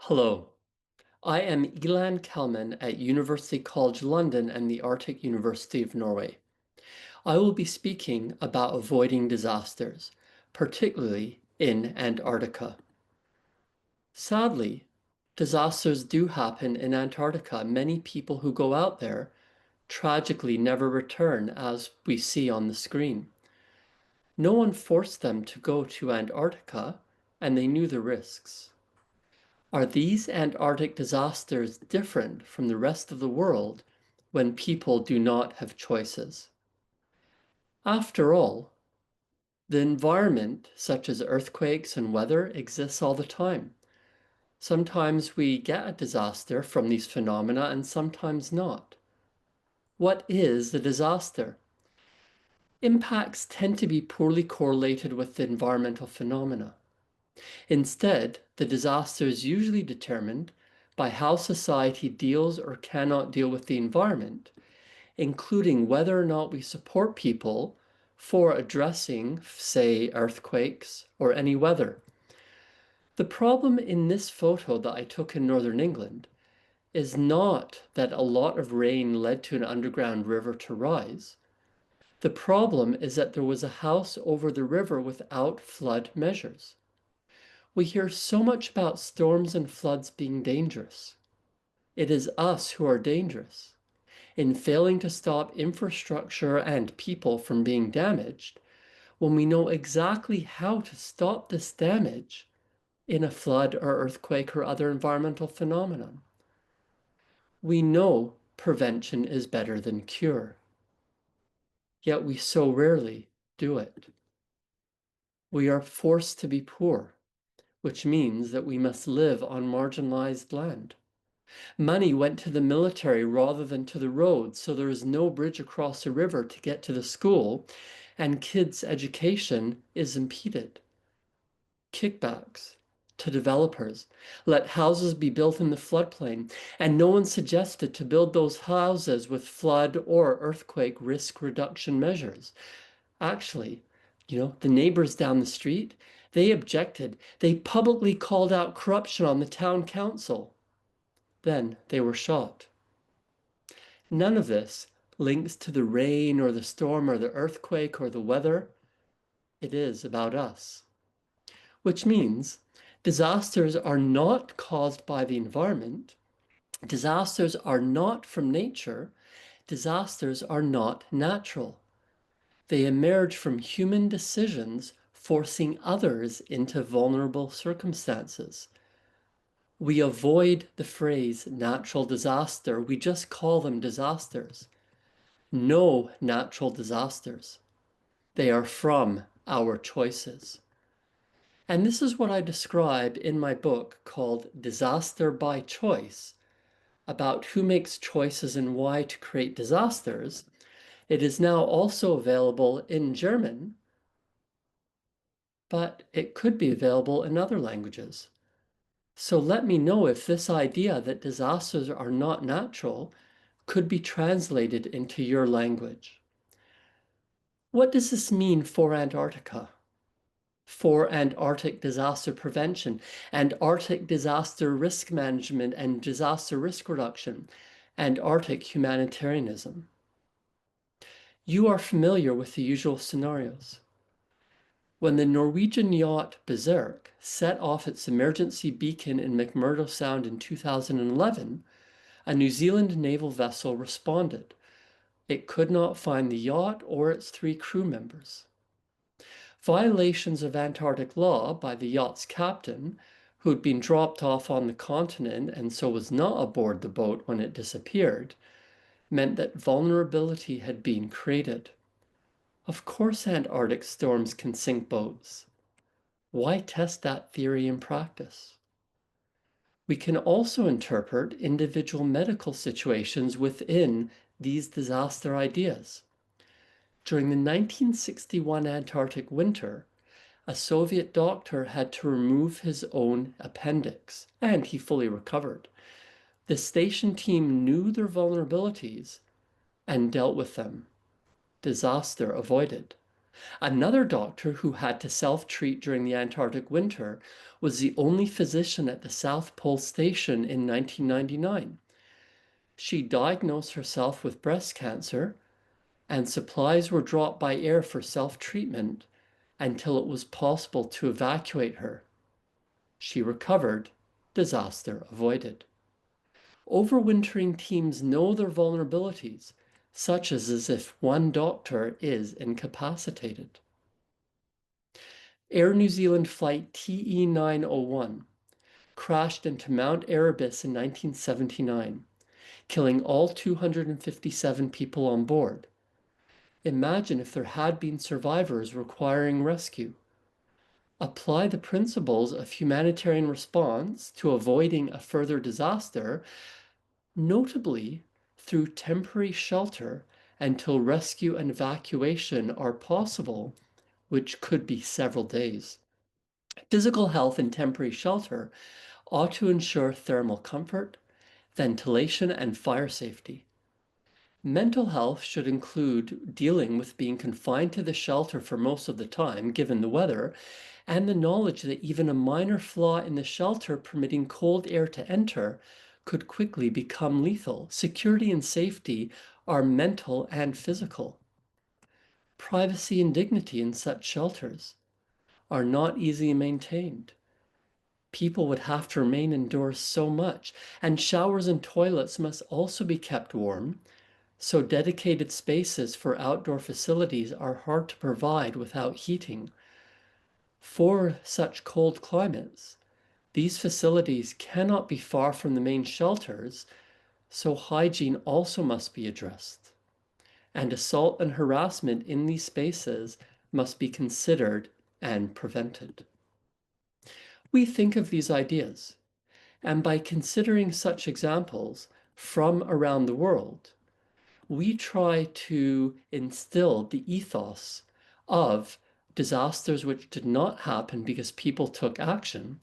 Hello, I am Ilan Kelman at University College London and the Arctic University of Norway. I will be speaking about avoiding disasters, particularly in Antarctica. Sadly, disasters do happen in Antarctica. Many people who go out there tragically never return, as we see on the screen. No one forced them to go to Antarctica, and they knew the risks. Are these Antarctic disasters different from the rest of the world when people do not have choices? After all, the environment, such as earthquakes and weather, exists all the time. Sometimes we get a disaster from these phenomena and sometimes not. What is a disaster? Impacts tend to be poorly correlated with the environmental phenomena. Instead, the disaster is usually determined by how society deals or cannot deal with the environment, including whether or not we support people for addressing, say, earthquakes or any weather. The problem in this photo that I took in Northern England is not that a lot of rain led to an underground river to rise. The problem is that there was a house over the river without flood measures. We hear so much about storms and floods being dangerous. It is us who are dangerous. In failing to stop infrastructure and people from being damaged, when we know exactly how to stop this damage in a flood or earthquake or other environmental phenomenon. We know prevention is better than cure, yet we so rarely do it. We are forced to be poor, which means that we must live on marginalized land. Money went to the military rather than to the roads, so there is no bridge across the river to get to the school, and kids' education is impeded. Kickbacks to developers let houses be built in the floodplain, and no one suggested to build those houses with flood or earthquake risk reduction measures. Actually, the neighbors down the street, they objected. They publicly called out corruption on the town council. Then they were shot. None of this links to the rain or the storm or the earthquake or the weather. It is about us. Which means disasters are not caused by the environment. Disasters are not from nature. Disasters are not natural. They emerge from human decisions forcing others into vulnerable circumstances. We avoid the phrase natural disaster. We just call them disasters. No natural disasters. They are from our choices. And this is what I describe in my book called Disaster by Choice, about who makes choices and why to create disasters. It is now also available in German, but it could be available in other languages. So let me know if this idea that disasters are not natural could be translated into your language. What does this mean for Antarctica? For Antarctic disaster prevention and Arctic disaster risk management and disaster risk reduction and Arctic humanitarianism? You are familiar with the usual scenarios. When the Norwegian yacht Berserk set off its emergency beacon in McMurdo Sound in 2011, a New Zealand naval vessel responded. It could not find the yacht or its 3 crew members. Violations of Antarctic law by the yacht's captain, who had been dropped off on the continent and so was not aboard the boat when it disappeared, meant that vulnerability had been created. Of course, Antarctic storms can sink boats. Why test that theory in practice? We can also interpret individual medical situations within these disaster ideas. During the 1961 Antarctic winter, a Soviet doctor had to remove his own appendix, and he fully recovered. The station team knew their vulnerabilities and dealt with them. Disaster avoided. Another doctor who had to self-treat during the Antarctic winter was the only physician at the South Pole Station in 1999. She diagnosed herself with breast cancer, and supplies were dropped by air for self-treatment until it was possible to evacuate her. She recovered, disaster avoided. Overwintering teams know their vulnerabilities, such as if one doctor is incapacitated. Air New Zealand flight TE901 crashed into Mount Erebus in 1979, killing all 257 people on board. Imagine if there had been survivors requiring rescue. Apply the principles of humanitarian response to avoiding a further disaster, notably through temporary shelter until rescue and evacuation are possible, which could be several days. Physical health in temporary shelter ought to ensure thermal comfort, ventilation, and fire safety. Mental health should include dealing with being confined to the shelter for most of the time, given the weather, and the knowledge that even a minor flaw in the shelter permitting cold air to enter could quickly become lethal. Security and safety are mental and physical. Privacy and dignity in such shelters are not easily maintained. People would have to remain indoors so much, and showers and toilets must also be kept warm, so dedicated spaces for outdoor facilities are hard to provide without heating. For such cold climates, these facilities cannot be far from the main shelters, so hygiene also must be addressed. And assault and harassment in these spaces must be considered and prevented. We think of these ideas, and by considering such examples from around the world, we try to instill the ethos of disasters which did not happen because people took action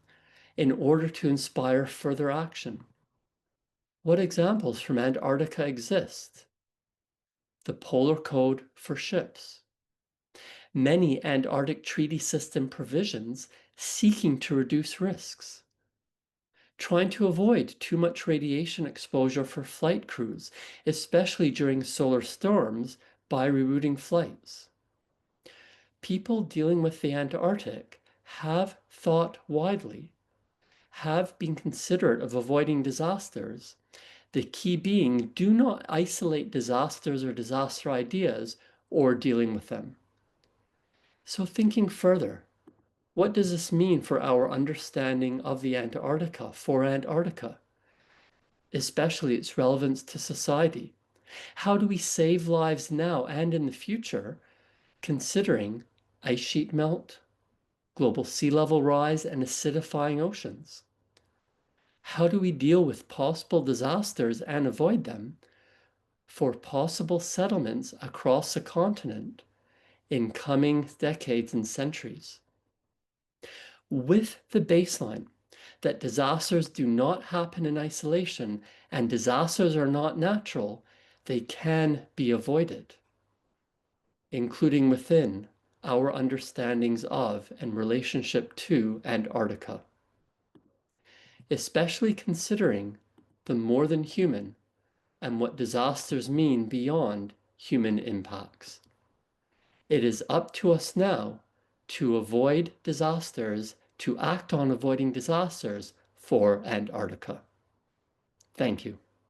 in order to inspire further action. What examples from Antarctica exist? The Polar Code for ships. Many Antarctic Treaty System provisions seeking to reduce risks. Trying to avoid too much radiation exposure for flight crews, especially during solar storms, by rerouting flights. People dealing with the Antarctic have thought widely, have been considerate of avoiding disasters. The key being, do not isolate disasters or disaster ideas or dealing with them. So thinking further, what does this mean for our understanding of the Antarctica, for Antarctica, especially its relevance to society? How do we save lives now and in the future, considering ice sheet melt, global sea level rise, and acidifying oceans? How do we deal with possible disasters and avoid them for possible settlements across the continent in coming decades and centuries? With the baseline that disasters do not happen in isolation and disasters are not natural, they can be avoided, including within our understandings of and relationship to Antarctica, especially considering the more than human and what disasters mean beyond human impacts. It is up to us now to avoid disasters, to act on avoiding disasters for Antarctica. Thank you.